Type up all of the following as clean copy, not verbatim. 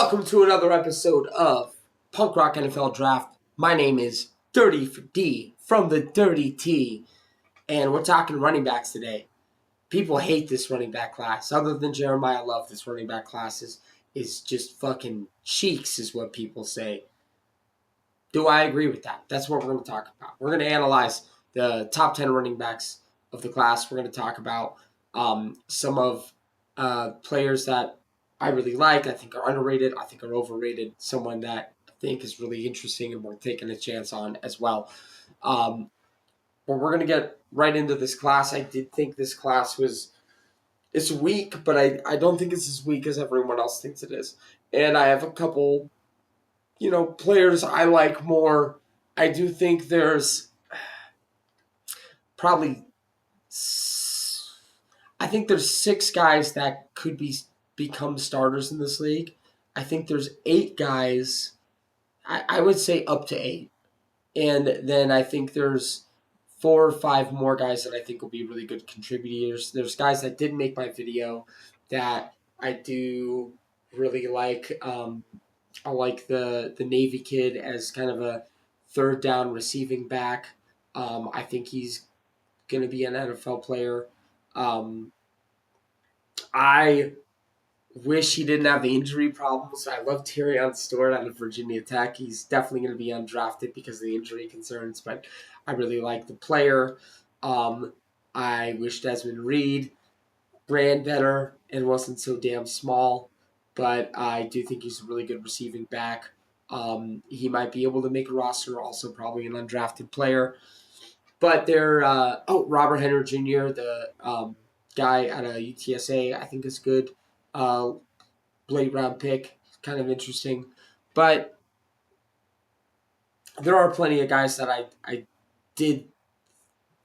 Welcome to another episode of Punk Rock NFL Draft. My name is Dirty for D from the Dirty T, and we're talking running backs today. People hate this running back class. Other than Jeremiah Love, this running back class is just fucking cheeks, is what people say. Do I agree with that? That's what we're going to talk about. We're going to analyze the top 10 running backs of the class. We're going to talk about some of players that I really like, I think are underrated, I think are overrated, someone that I think is really interesting and we're taking a chance on as well. But we're going to get right into this class. I did think this class it's weak, but I don't think it's as weak as everyone else thinks it is. And I have a couple players I like more. I do think there's probably, I think there's 6 guys that could become starters in this league. I think there's 8 guys, I would say up to 8. And then I think there's 4 or 5 more guys that I think will be really good contributors. There's guys that didn't make my video that I do really like. I like the Navy kid as kind of a third down receiving back. I think he's going to be an NFL player. I wish he didn't have the injury problems. I love Tyrion Stewart out of Virginia Tech. He's definitely going to be undrafted because of the injury concerns, but I really like the player. I wish Desmond Reed ran better and wasn't so damn small, but I do think he's a really good receiving back. He might be able to make a roster, also probably an undrafted player. But they're Robert Henry Jr., the guy out of UTSA, I think is good. Late round pick, kind of interesting. But there are plenty of guys that I did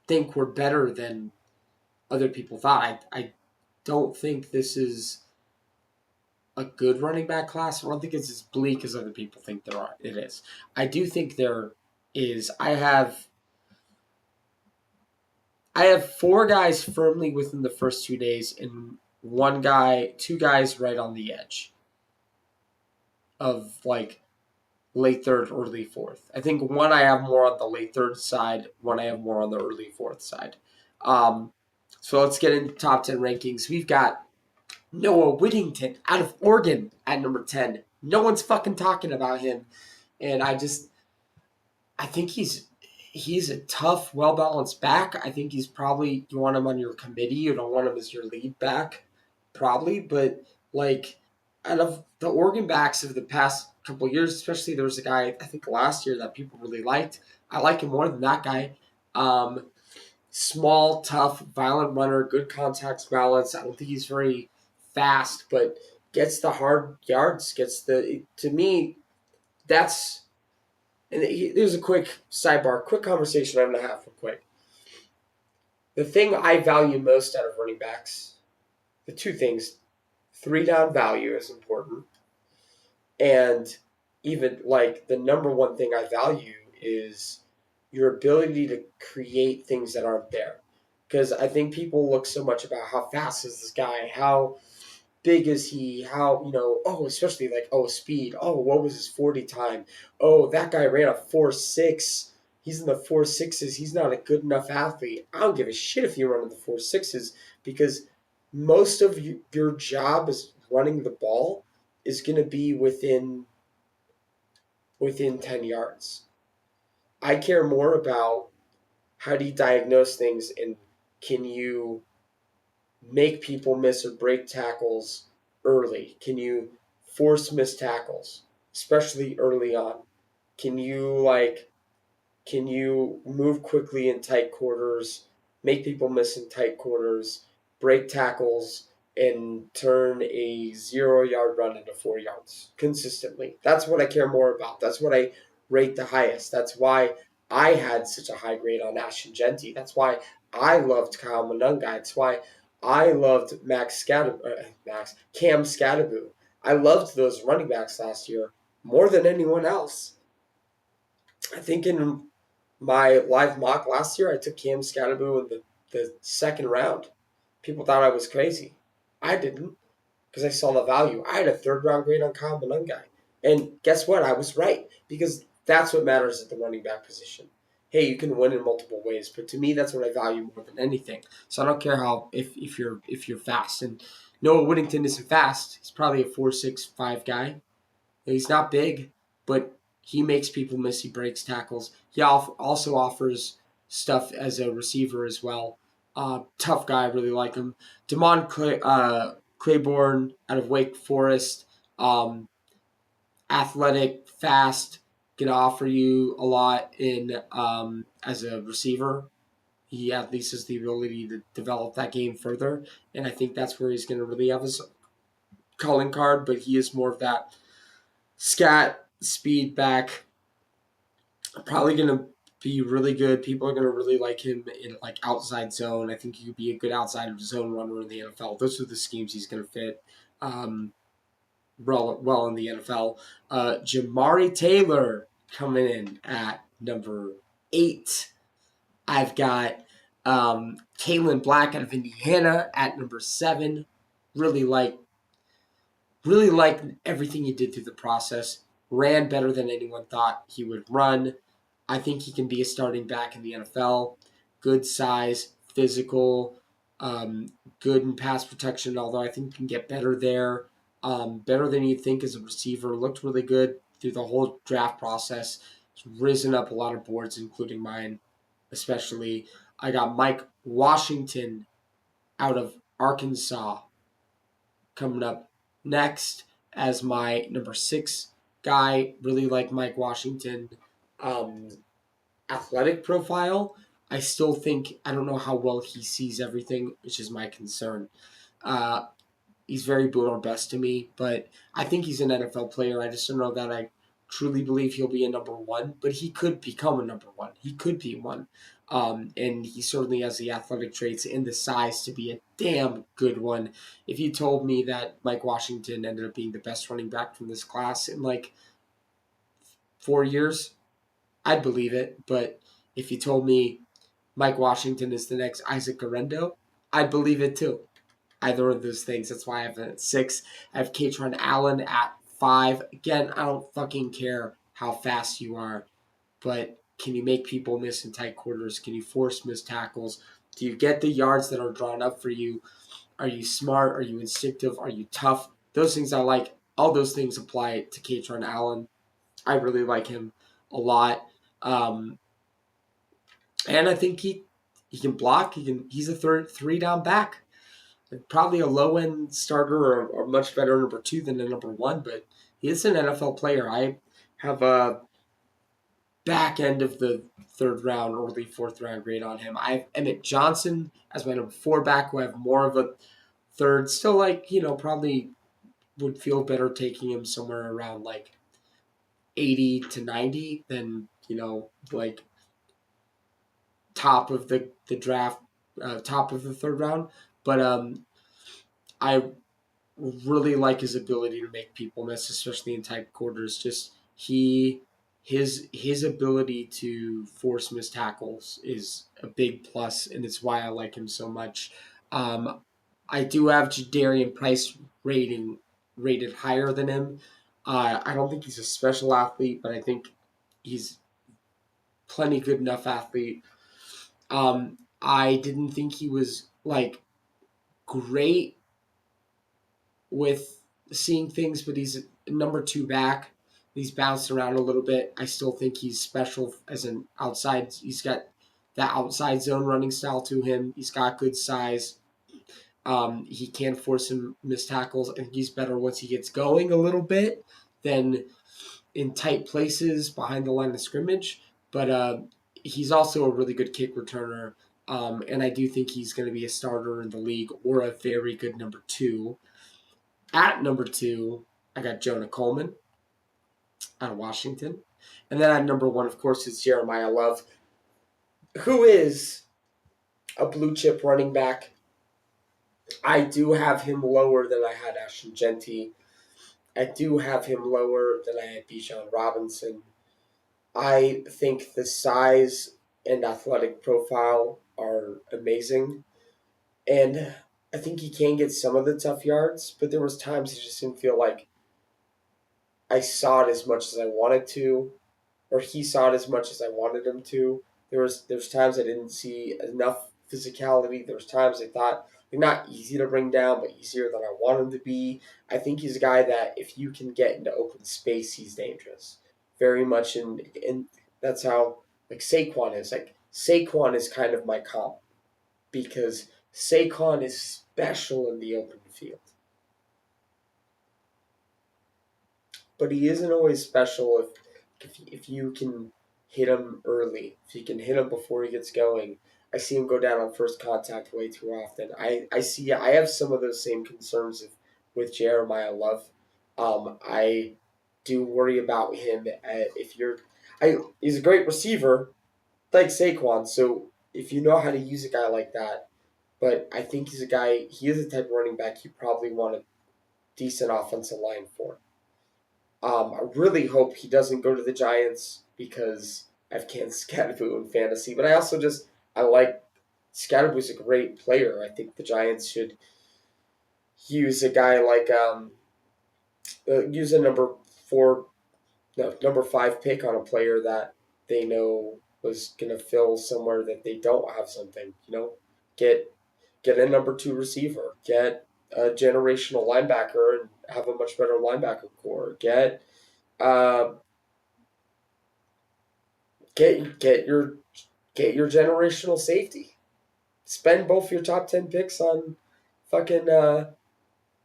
think were better than other people thought. I don't think this is a good running back class. I don't think it's as bleak as other people think it is. I do think there is. I have 4 guys firmly within the first 2 days and 2 guys right on the edge of like late third, early fourth. I think one I have more on the late third side, one I have more on the early fourth side. So let's get into top 10 rankings. We've got Noah Whittington out of Oregon at number 10. No one's fucking talking about him. And I think he's a tough, well-balanced back. I think he's probably, you want him on your committee. You don't want him as your lead back, probably. But, like, out of the Oregon backs of the past couple of years, especially there was a guy, I think last year, that people really liked. I like him more than that guy. Small, tough, violent runner, good contact balance. I don't think he's very fast, but gets the hard yards, to me, that's, and there's a quick sidebar, quick conversation I'm going to have real quick. The thing I value most out of running backs, the 2 things, 3 down value is important, and even like the number one thing I value is your ability to create things that aren't there. Because I think people look so much about how fast is this guy, how big is he, how, especially like, speed. What was his 40 time? That guy ran a 4.6. He's in the 4.6s. He's not a good enough athlete. I don't give a shit if you run in the 4.6s because most of your job is running the ball is going to be within 10 yards. I care more about how do you diagnose things and can you make people miss or break tackles early? Can you force missed tackles, especially early on? Can you move quickly in tight quarters, make people miss in tight quarters, break tackles, and turn a 0-yard run into 4 yards consistently? That's what I care more about. That's what I rate the highest. That's why I had such a high grade on Ashton Genty. That's why I loved Kyle Monunga. That's why I loved Cam Scadaboo. I loved those running backs last year more than anyone else. I think in my live mock last year, I took Cam Scadaboo in the 2nd round. People thought I was crazy. I didn't. because I saw the value. I had a third round grade on Kyle Monangai. And guess what? I was right because that's what matters at the running back position. Hey, you can win in multiple ways, but to me, that's what I value more than anything. So I don't care how if you're fast. And Noah Whittington isn't fast. He's probably a 4.65 guy. He's not big, but he makes people miss. He breaks tackles. He also offers stuff as a receiver as well. Tough guy, I really like him. Claiborne out of Wake Forest, um, athletic, fast, can offer you a lot in as a receiver. He at least has the ability to develop that game further, and I think that's where he's going to really have his calling card. But he is more of that scat speed back, probably going to be really good. People are going to really like him in like outside zone. I think he could be a good outside zone runner in the NFL. Those are the schemes he's going to fit um, well in the NFL. Jamari Taylor coming in at number 8. I've got Kalen Black out of Indiana at number 7. Really like everything he did through the process. Ran better than anyone thought he would run. I think he can be a starting back in the NFL. Good size, physical, um, good in pass protection, although I think he can get better there. Better than you'd think as a receiver. Looked really good through the whole draft process. He's risen up a lot of boards, including mine, especially. I got Mike Washington out of Arkansas coming up next as my number 6 guy. Really like Mike Washington. Um, Athletic profile. I still think I don't know how well he sees everything, which is my concern. Uh, he's very boot or best to me, but I think he's an NFL player. I just don't know that I truly believe he'll be a number 1, but he could become a number 1. He could be one. And he certainly has the athletic traits and the size to be a damn good one. If you told me that Mike Washington ended up being the best running back from this class in like 4 years, I'd believe it. But if you told me Mike Washington is the next Isaac Garendo, I'd believe it too. Either of those things. That's why I have him at 6. I have Katron Allen at 5. Again, I don't fucking care how fast you are, but can you make people miss in tight quarters? Can you force missed tackles? Do you get the yards that are drawn up for you? Are you smart? Are you instinctive? Are you tough? Those things I like. All those things apply to Katron Allen. I really like him a lot. Um, and I think he can block. He's a three down back. Probably a low end starter or much better number 2 than a number 1, but he is an NFL player. I have a back end of the 3rd round, early 4th round grade on him. I have Emmett Johnson as my number 4 back, who I have more of a third. Still, like, probably would feel better taking him somewhere around like 80 to 90 than, like top of the draft, top of the 3rd round. But I really like his ability to make people miss, especially in tight quarters. Just his ability to force missed tackles is a big plus, and it's why I like him so much. Um, I do have Jadarian Price rated higher than him. I don't think he's a special athlete, but I think he's plenty good enough athlete. I didn't think he was like great with seeing things, but he's a number 2 back. He's bounced around a little bit. I still think he's special as an outside. He's got that outside zone running style to him. He's got good size. He can force some missed tackles. I think he's better once he gets going a little bit than in tight places behind the line of scrimmage. But he's also a really good kick returner. And I do think he's going to be a starter in the league or a very good number 2. At number 2, I got Jonah Coleman out of Washington. And then at number 1, of course, is Jeremiah Love, who is a blue chip running back. I do have him lower than I had Ashton Jeanty. I do have him lower than I had Bijan Robinson. I think the size and athletic profile are amazing. And I think he can get some of the tough yards, but there was times he just didn't feel like I saw it as much as I wanted to, or he saw it as much as I wanted him to. There's times I didn't see enough physicality. There was times I thought they're not easy to bring down, but easier than I want him to be. I think he's a guy that if you can get into open space, he's dangerous. Very much in that's how like Saquon is. Like Saquon is kind of my comp because Saquon is special in the open field. But he isn't always special if you can hit him early, if you can hit him before he gets going. I see him go down on first contact way too often. I have some of those same concerns with Jeremiah Love. I do worry about him if you're. He's a great receiver, like Saquon. So if you know how to use a guy like that, but I think he's a guy. He is a type of running back you probably want a decent offensive line for. I really hope he doesn't go to the Giants because I have Kansas Scadaboo in fantasy. But I also just I like Scadaboo's a great player. I think the Giants should use a guy like use a four number five pick on a player that they know was gonna fill somewhere that they don't have something. Get get a number two receiver, get a generational linebacker, and have a much better linebacker core. Uh, get your generational safety. Spend both your top 10 picks on fucking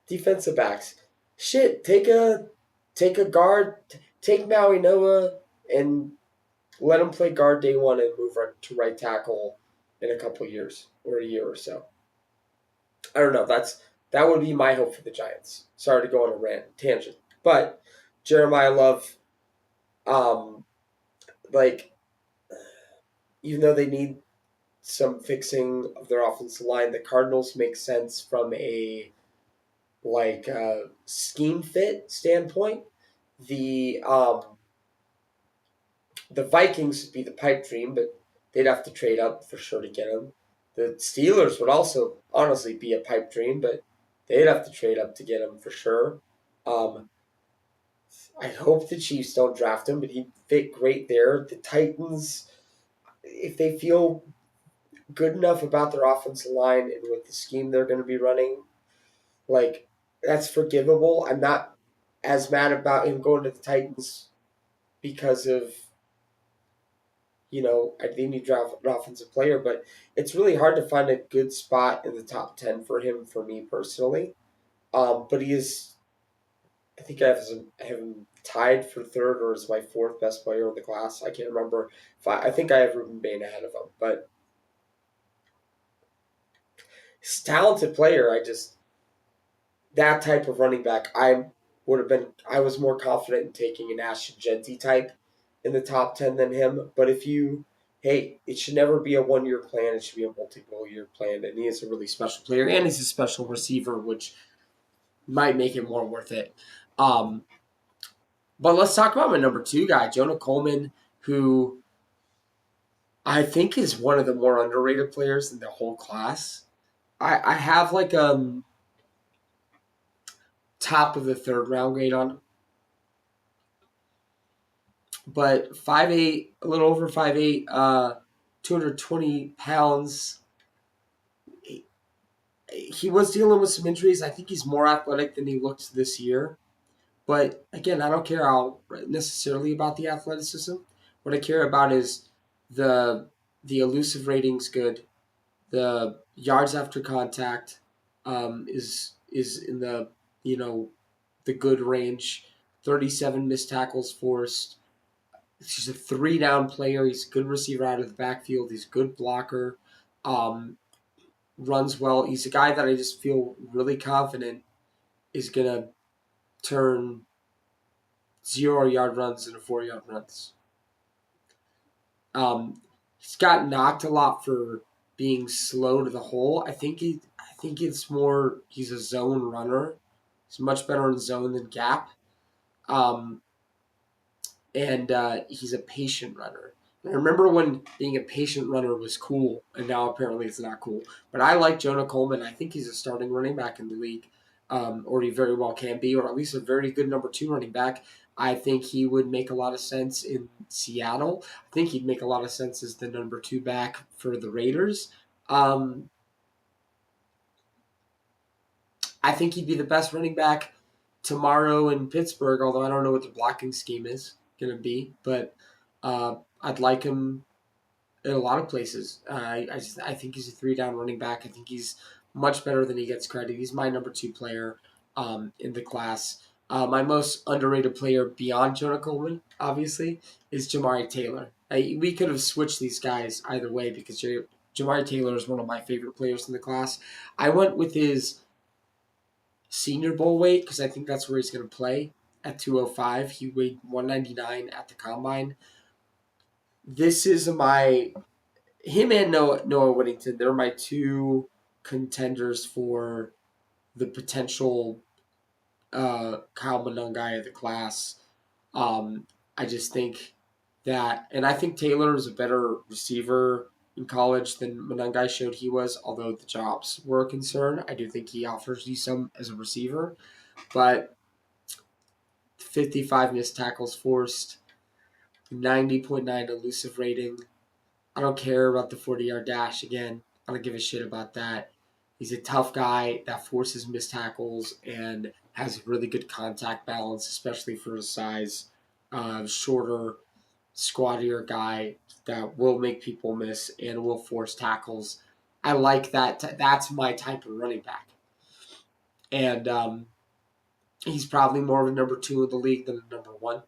defensive backs. Shit, take a guard, take Maui Noah and let him play guard day one and move to right tackle in a couple years or a year or so. I don't know. That would be my hope for the Giants. Sorry to go on a tangent, but Jeremiah Love, um, like even though they need some fixing of their offensive line. The Cardinals make sense from a scheme fit standpoint. The the Vikings would be the pipe dream, but they'd have to trade up for sure to get him. The Steelers would also honestly be a pipe dream, but they'd have to trade up to get him for sure. Um, I hope the Chiefs don't draft him, but he'd fit great there. The Titans, if they feel good enough about their offensive line and with the scheme they're going to be running, like that's forgivable. I'm not as mad about him going to the Titans because of I think you draft an offensive player, but it's really hard to find a good spot in the top 10 for him for me personally. But he is, I think I have him tied for third or is my fourth best player in the class. I can't remember. I think I have Ruben Bain ahead of him, but he's a talented player. That type of running back, I was more confident in taking an Ashton Genty type in the top 10 than him. But hey, it should never be a 1 year plan. It should be a multiple year plan. And he is a really special player, and he's a special receiver, which might make it more worth it. Um, but let's talk about my number two guy, Jonah Coleman, who I think is one of the more underrated players in the whole class. I have top of the third round grade on him, but 5'8", a little over 5'8", 220 pounds. He was dealing with some injuries. I think he's more athletic than he looks this year. But again, I don't care necessarily about the athleticism. What I care about is the the elusive rating's good. The yards after contact is in the the good range. 37 missed tackles forced. He's a 3 down player. He's a good receiver out of the backfield. He's a good blocker. Um, Runs well. He's a guy that I just feel really confident is gonna turn 0 yard runs into 4 yard runs. He's got knocked a lot for being slow to the hole. I think it's more he's a zone runner. He's much better in zone than gap. Um, and he's a patient runner. I remember when being a patient runner was cool, and now apparently it's not cool. But I like Jonah Coleman. I think he's a starting running back in the league, or he very well can be, or at least a very good number two running back. I think he would make a lot of sense in Seattle. I think he'd make a lot of sense as the number two back for the Raiders. Um, I think he'd be the best running back tomorrow in Pittsburgh, although I don't know what the blocking scheme is going to be. But I'd like him in a lot of places. I think he's a three down running back. I think he's much better than he gets credit. He's my number two player in the class. My most underrated player beyond Jonah Coleman, obviously, is Jamari Taylor. We could have switched these guys either way because Jamari Taylor is one of my favorite players in the class. I went with his Senior Bowl weight because I think that's where he's going to play at 205. He weighed 199 at the combine. This is my him and Noah Whittington. They're my two contenders for the potential Kyle Monangai of the class. I just think that, and I think Taylor is a better receiver in college than Monangai showed he was, although the jobs were a concern. I do think he offers you some as a receiver, but 55 missed tackles forced, 90.9 elusive rating. I don't care about the 40-yard dash. Again, I don't give a shit about that. He's a tough guy that forces missed tackles and has really good contact balance, especially for his size. Shorter, squattier guy that will make people miss and will force tackles. I like that. That's my type of running back. And he's probably more of a number two in the league than a number one.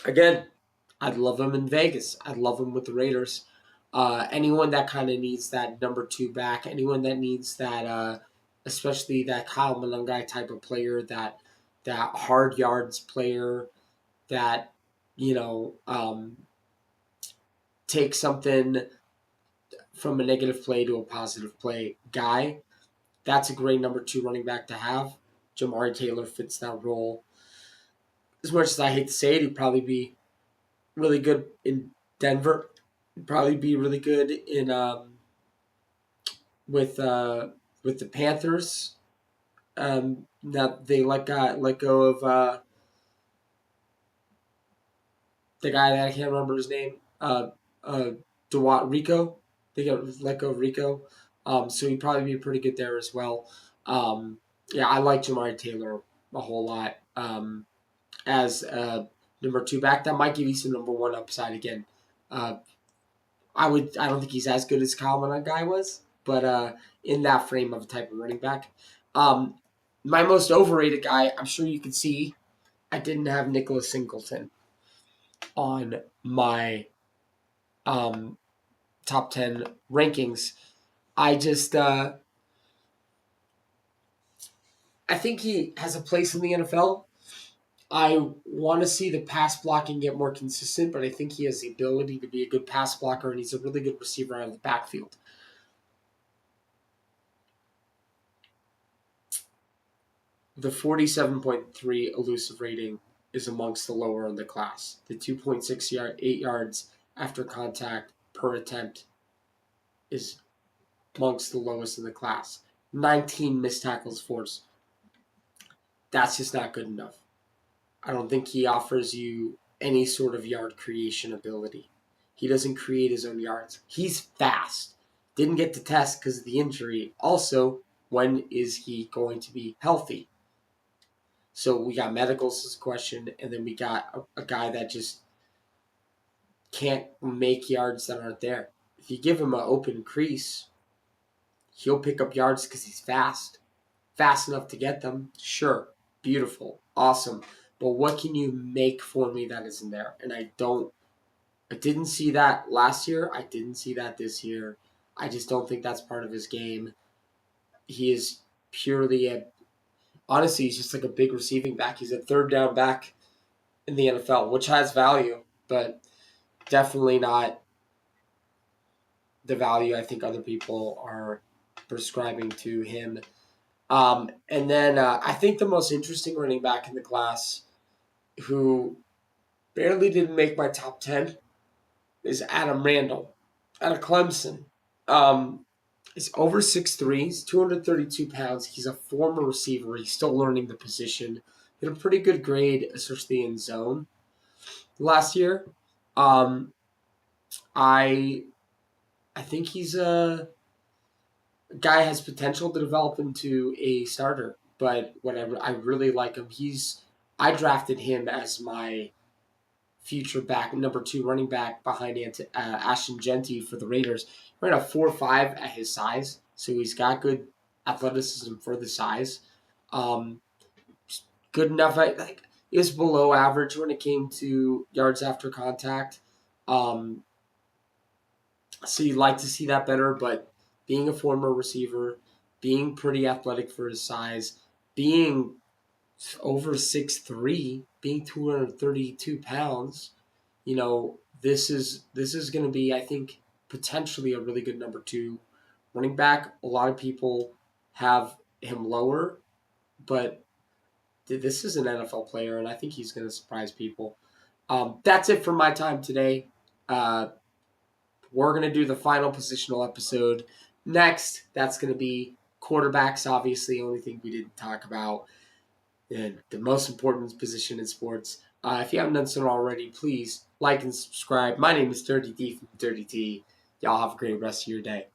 Again, I'd love him in Vegas. I'd love him with the Raiders. Anyone that kind of needs that number two back, anyone that needs that, especially that Kyle Malungai type of player, that hard yards player, that you know takes something from a negative play to a positive play guy. That's a great number two running back to have. Jamari Taylor fits that role. As much as I hate to say it, he'd probably be really good in Denver. He'd probably be really good in with with the Panthers. Now they let go of the guy that I can't remember his name. Uh, DeWatt Rico. They got let go of Rico. So he'd probably be pretty good there as well. Yeah, I like Jamari Taylor a whole lot as number two back. That might give you some number one upside again. Uh, I don't think he's as good as Kyle guy was, but in that frame of a type of running back. Um, my most overrated guy, I'm sure you can see, I didn't have Nicholas Singleton on my um, top 10 rankings. I just I think he has a place in the NFL. I want to see the pass blocking get more consistent, but I think he has the ability to be a good pass blocker, and he's a really good receiver out of the backfield. The 47.3 elusive rating is amongst the lower in the class. The 2.68 yards after contact per attempt is amongst the lowest in the class. 19 missed tackles forced. That's just not good enough. I don't think he offers you any sort of yard creation ability. He doesn't create his own yards. He's fast. Didn't get to test because of the injury. Also, when is he going to be healthy? So we got medicals as a question, and then we got a guy that just can't make yards that aren't there. If you give him an open crease, he'll pick up yards because he's fast. Fast enough to get them, sure, beautiful, awesome. But what can you make for me that isn't there? And I didn't see that last year. I didn't see that this year. I just don't think that's part of his game. He is purely honestly, he's just like a big receiving back. He's a third down back in the NFL, which has value, but definitely not the value I think other people are prescribing to him. And then I think the most interesting running back in the class who barely didn't make my top 10 is Adam Randall out of Clemson. Um, he's over 6'3", he's 232 pounds. He's a former receiver. He's still learning the position. He had a pretty good grade, especially in zone last year. Um, I I think he's a guy has potential to develop into a starter. But whatever, I really like him. I drafted him as my future back, number 2 running back behind Ashton Genty for the Raiders. He ran a 4.5 at his size, so he's got good athleticism for the size. Um, Good enough. Like he was below average when it came to yards after contact. Um, so you'd like to see that better, but being a former receiver, being pretty athletic for his size, being over 6'3", being 232 pounds, this is going to be, I think, potentially a really good number 2 running back. A lot of people have him lower, but this is an NFL player, and I think he's going to surprise people. That's it for my time today. Uh, we're going to do the final positional episode next. That's going to be quarterbacks, obviously, only thing we didn't talk about. And the most important position in sports. If you haven't done so already, please like and subscribe. My name is Dirty D from Dirty T. Y'all have a great rest of your day.